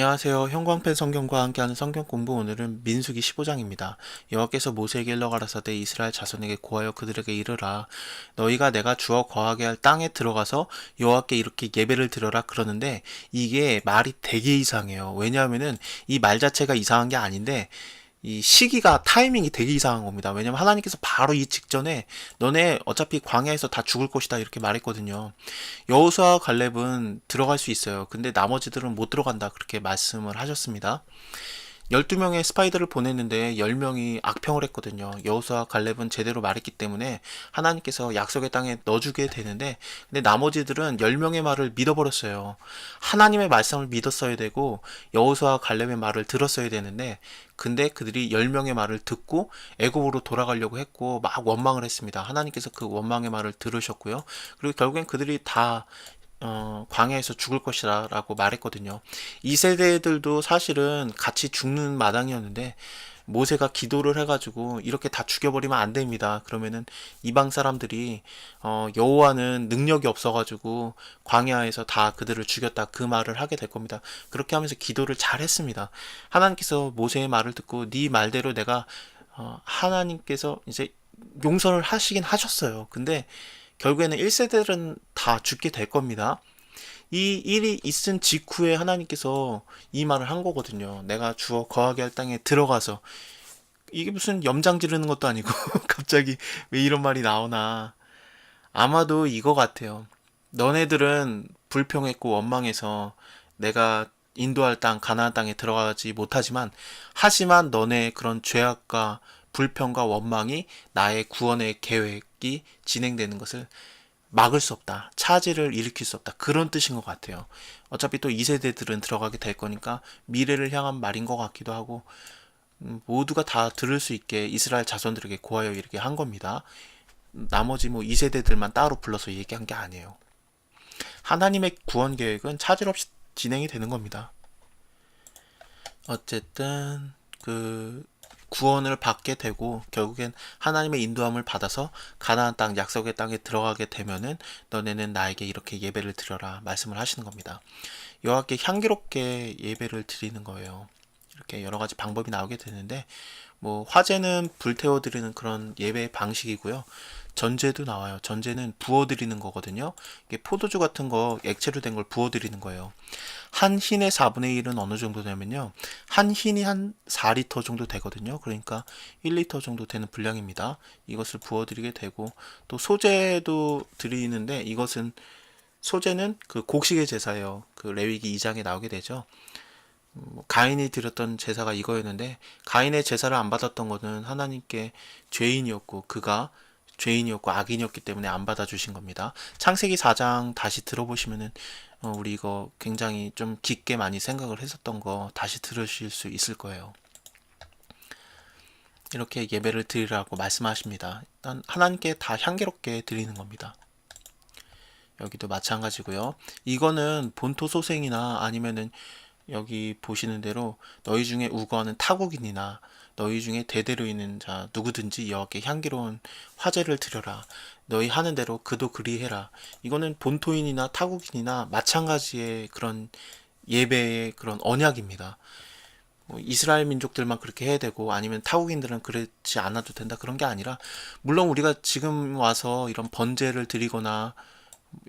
안녕하세요. 형광펜 성경과 함께하는 성경 공부. 오늘은 민수기 15장입니다. 여호와께서 모세에게 일러 가라사대 이스라엘 자손에게 고하여 그들에게 이르라. 너희가 내가 주어 거하게 할 땅에 들어가서 여호와께 이렇게 예배를 드려라 그러는데 이게 말이 되게 이상해요. 왜냐하면은 이 말 자체가 이상한 게 아닌데 이 시기가 타이밍이 되게 이상한 겁니다. 왜냐면 하나님께서 바로 이 직전에 너네 어차피 광야에서 다 죽을 것이다 이렇게 말했거든요. 여호수아와 갈렙은 들어갈 수 있어요. 근데 나머지들은 못 들어간다 그렇게 말씀을 하셨습니다. 12명의 스파이들을 보냈는데 10명이 악평을 했거든요. 여호수아와 갈렙은 제대로 말했기 때문에 하나님께서 약속의 땅에 넣어주게 되는데 근데 나머지들은 10명의 말을 믿어버렸어요. 하나님의 말씀을 믿었어야 되고 여호수아와 갈렙의 말을 들었어야 되는데 근데 그들이 10명의 말을 듣고 애굽으로 돌아가려고 했고 막 원망을 했습니다. 하나님께서 그 원망의 말을 들으셨고요. 그리고 결국엔 그들이 다 광야에서 죽을 것이다 라고 말했거든요. 이 세대들도 사실은 같이 죽는 마당이었는데 모세가 기도를 해가지고 이렇게 다 죽여버리면 안 됩니다. 그러면은 이방 사람들이 여호와는 능력이 없어가지고 광야에서 다 그들을 죽였다 그 말을 하게 될 겁니다. 그렇게 하면서 기도를 잘 했습니다. 하나님께서 모세의 말을 듣고 네 말대로 내가 하나님께서 이제 용서를 하시긴 하셨어요. 근데 결국에는 1세대들은 다 죽게 될 겁니다. 이 일이 있은 직후에 하나님께서 이 말을 한 거거든요. 내가 주어 거하게 할 땅에 들어가서 이게 무슨 염장 지르는 것도 아니고 갑자기 왜 이런 말이 나오나. 아마도 이거 같아요. 너네들은 불평했고 원망해서 내가 인도할 땅 가나안 땅에 들어가지 못하지만 하지만 너네의 그런 죄악과 불평과 원망이 나의 구원의 계획이 진행되는 것을 막을 수 없다. 차질을 일으킬 수 없다. 그런 뜻인 것 같아요. 어차피 또 2세대들은 들어가게 될 거니까 미래를 향한 말인 것 같기도 하고 모두가 다 들을 수 있게 이스라엘 자손들에게 고하여 이렇게 한 겁니다. 나머지 뭐 2세대들만 따로 불러서 얘기한 게 아니에요. 하나님의 구원 계획은 차질 없이 진행이 되는 겁니다. 어쨌든 그 구원을 받게 되고 결국엔 하나님의 인도함을 받아서 가나안 땅 약속의 땅에 들어가게 되면은 너네는 나에게 이렇게 예배를 드려라 말씀을 하시는 겁니다. 여호와께 향기롭게 예배를 드리는 거예요. 이렇게 여러 가지 방법이 나오게 되는데 뭐 화제는 불태워 드리는 그런 예배 방식이고요. 전제도 나와요. 전제는 부어 드리는 거거든요. 이게 포도주 같은 거 액체로 된 걸 부어 드리는 거예요. 한 흰의 4분의 1은 어느 정도 되면요. 한 흰이 한 4리터 정도 되거든요. 그러니까 1리터 정도 되는 분량입니다. 이것을 부어드리게 되고 또 소제도 드리는데 이것은 소제는 그 곡식의 제사예요. 그 레위기 2장에 나오게 되죠. 가인이 드렸던 제사가 이거였는데 가인의 제사를 안 받았던 것은 하나님께 죄인이었고 그가 죄인이었고 악인이었기 때문에 안 받아주신 겁니다. 창세기 4장 다시 들어보시면은 우리 이거 굉장히 좀 깊게 많이 생각을 했었던 거 다시 들으실 수 있을 거예요. 이렇게 예배를 드리라고 말씀하십니다. 일단 하나님께 다 향기롭게 드리는 겁니다. 여기도 마찬가지고요. 이거는 본토 소생이나 아니면은 여기 보시는 대로 너희 중에 우거하는 타국인이나 너희 중에 대대로 있는 자 누구든지 여호와께 향기로운 화제를 드려라. 너희 하는 대로 그도 그리해라. 이거는 본토인이나 타국인이나 마찬가지의 그런 예배의 그런 언약입니다. 뭐 이스라엘 민족들만 그렇게 해야 되고 아니면 타국인들은 그렇지 않아도 된다 그런 게 아니라 물론 우리가 지금 와서 이런 번제를 드리거나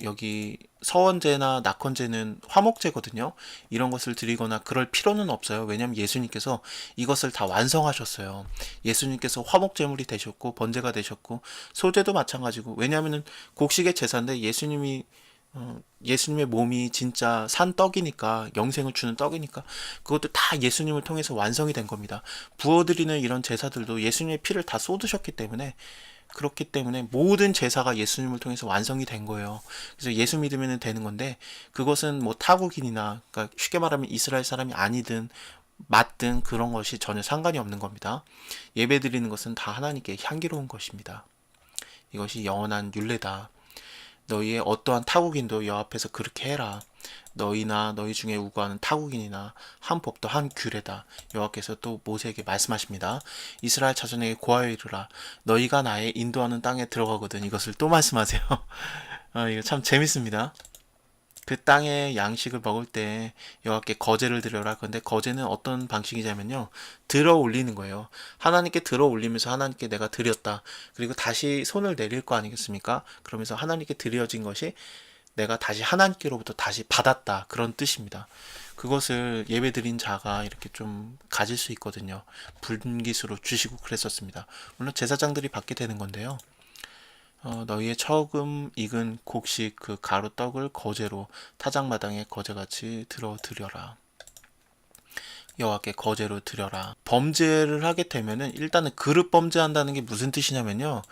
여기 서원제나 낙헌제는 화목제거든요. 이런 것을 드리거나 그럴 필요는 없어요. 왜냐하면 예수님께서 이것을 다 완성하셨어요. 예수님께서 화목제물이 되셨고 번제가 되셨고 소제도 마찬가지고 왜냐하면 곡식의 제사인데 예수님의 몸이 진짜 산 떡이니까 영생을 주는 떡이니까 그것도 다 예수님을 통해서 완성이 된 겁니다. 부어드리는 이런 제사들도 예수님의 피를 다 쏟으셨기 때문에 그렇기 때문에 모든 제사가 예수님을 통해서 완성이 된 거예요. 그래서 예수 믿으면 되는 건데 그것은 뭐 타국인이나 그러니까 쉽게 말하면 이스라엘 사람이 아니든 맞든 그런 것이 전혀 상관이 없는 겁니다. 예배 드리는 것은 다 하나님께 향기로운 것입니다. 이것이 영원한 율례다. 너희의 어떠한 타국인도 여호와 앞에서 그렇게 해라. 너희나 너희 중에 우고하는 타국인이나 한 법도 한 규례다. 여호와께서 또 모세에게 말씀하십니다. 이스라엘 자손에게 고하여 이르라. 너희가 나의 인도하는 땅에 들어가거든. 이것을 또 말씀하세요. 이거 참 재밌습니다. 그 땅의 양식을 먹을 때 여호와께 거제를 드려라. 그런데 거제는 어떤 방식이냐면요, 들어 올리는 거예요. 하나님께 들어 올리면서 하나님께 내가 드렸다. 그리고 다시 손을 내릴 거 아니겠습니까? 그러면서 하나님께 드려진 것이 내가 다시 하나님께로부터 다시 받았다. 그런 뜻입니다. 그것을 예배드린 자가 이렇게 좀 가질 수 있거든요. 분깃으로 주시고 그랬었습니다. 물론 제사장들이 받게 되는 건데요. 너희의 처음 익은 곡식 그 가루 떡을 거제로 타작마당에 거제같이 들어 드려라. 여호와께 거제로 드려라. 범죄를 하게 되면은 일단은 그릇 범죄한다는 게 무슨 뜻이냐면요.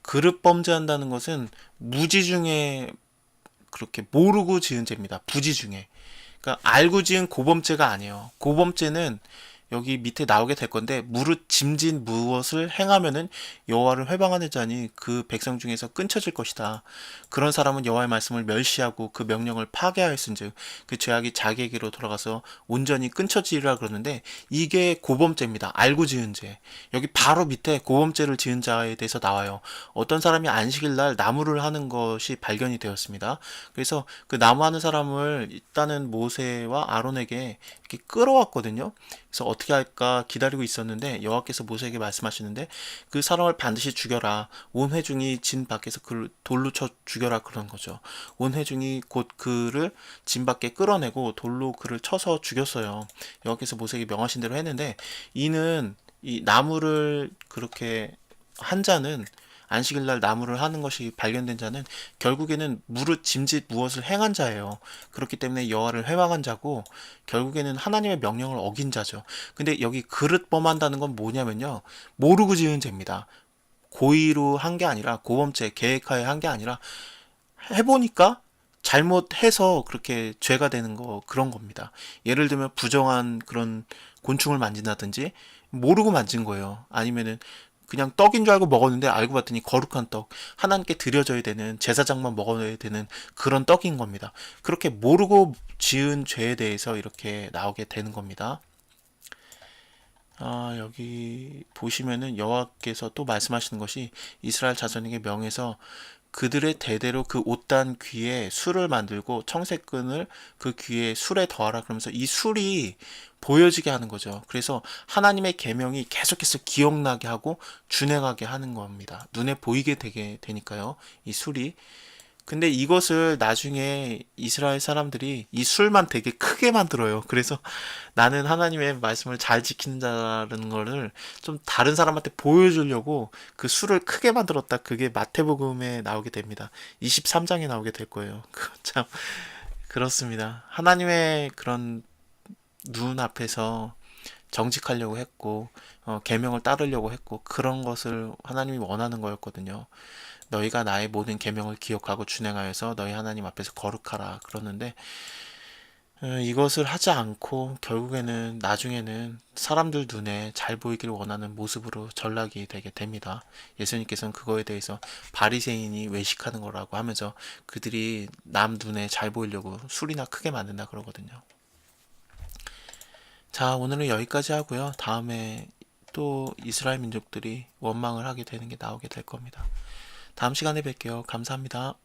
그릇 범죄한다는 것은 무지 중에 그렇게 모르고 지은 죄입니다. 부지 중에. 그러니까 알고 지은 고범죄가 아니에요. 고범죄는 여기 밑에 나오게 될 건데, 무릇 짐진 무엇을 행하면은 여호와를 회방하는 자니 그 백성 중에서 끊쳐질 것이다. 그런 사람은 여호와의 말씀을 멸시하고 그 명령을 파괴하였은즉 그 죄악이 자기에게로 돌아가서 온전히 끊쳐지리라 그러는데, 이게 고범죄입니다. 알고 지은 죄. 여기 바로 밑에 고범죄를 지은 자에 대해서 나와요. 어떤 사람이 안식일 날 나무를 하는 것이 발견이 되었습니다. 그래서 그 나무하는 사람을 일단은 모세와 아론에게 이렇게 끌어왔거든요. 그래서 어떻게 할까 기다리고 있었는데 여호와께서 모세에게 말씀하시는데, 그 사람을 반드시 죽여라. 온 회중이 진 밖에서 그를 돌로 쳐 죽여라, 그런 거죠. 온 회중이 곧 그를 진 밖에 끌어내고 돌로 그를 쳐서 죽였어요. 여호와께서 모세에게 명하신 대로 했는데, 이는 이 나무를 그렇게 한 자는, 안식일 날 나무를 하는 것이 발견된 자는 결국에는 무릇 짐짓 무엇을 행한 자예요. 그렇기 때문에 여호와를 회방한 자고 결국에는 하나님의 명령을 어긴 자죠. 근데 여기 그릇 범한다는 건 뭐냐면요, 모르고 지은 죄입니다. 고의로 한 게 아니라, 고범죄 계획하에 한 게 아니라 해보니까 잘못해서 그렇게 죄가 되는 거, 그런 겁니다. 예를 들면 부정한 그런 곤충을 만진다든지, 모르고 만진 거예요. 아니면은 그냥 떡인 줄 알고 먹었는데 알고 봤더니 거룩한 떡, 하나님께 드려져야 되는, 제사장만 먹어야 되는 그런 떡인 겁니다. 그렇게 모르고 지은 죄에 대해서 이렇게 나오게 되는 겁니다. 여기 보시면은 여호와께서 또 말씀하시는 것이, 이스라엘 자손에게 명해서 그들의 대대로 그 옷단 귀에 술을 만들고 청색끈을 그 귀에 술에 더하라, 그러면서 이 술이 보여지게 하는 거죠. 그래서 하나님의 계명이 계속해서 기억나게 하고 준행하게 하는 겁니다. 눈에 보이게 되게 되니까요, 이 술이. 근데 이것을 나중에 이스라엘 사람들이 이 술만 되게 크게 만들어요. 그래서 나는 하나님의 말씀을 잘 지키는 자라는 거를 좀 다른 사람한테 보여주려고 그 술을 크게 만들었다. 그게 마태복음에 나오게 됩니다. 23장에 나오게 될 거예요. 참 그렇습니다. 하나님의 그런 눈 앞에서 정직하려고 했고, 계명을 따르려고 했고, 그런 것을 하나님이 원하는 거였거든요. 너희가 나의 모든 계명을 기억하고 준행하여서 너희 하나님 앞에서 거룩하라 그러는데, 이것을 하지 않고 결국에는 나중에는 사람들 눈에 잘 보이기를 원하는 모습으로 전락이 되게 됩니다. 예수님께서는 그거에 대해서 바리새인이 외식하는 거라고 하면서 그들이 남 눈에 잘 보이려고 술이나 크게 만든다 그러거든요. 자, 오늘은 여기까지 하고요. 다음에 또 이스라엘 민족들이 원망을 하게 되는 게 나오게 될 겁니다. 다음 시간에 뵐게요. 감사합니다.